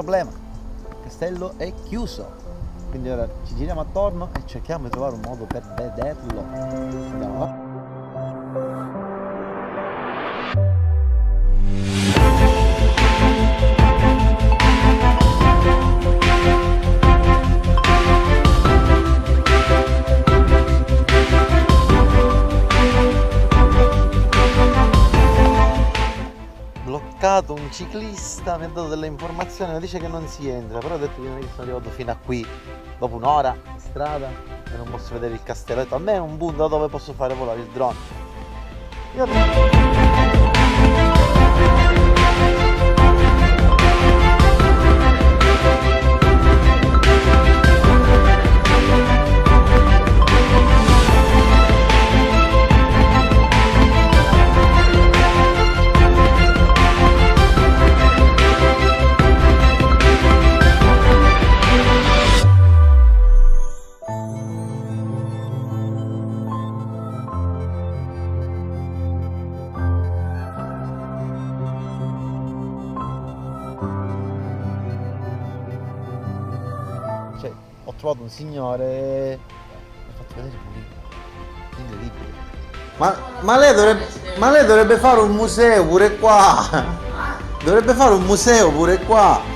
problema, il castello è chiuso, quindi ora ci giriamo attorno e cerchiamo di trovare un modo per vederlo. Andiamo, va? Bloccato un ciclista, mi ha dato delle informazioni, mi dice che non si entra, però ho detto che sono arrivato fino a qui dopo un'ora in strada e non posso vedere il castello. Ho detto, a me è un punto dove posso fare volare il drone. Cioè, ho trovato un signore, mi ha fatto vedere un libro, incredibile. Ma lei dovrebbe fare un museo pure qua. Dovrebbe fare un museo pure qua.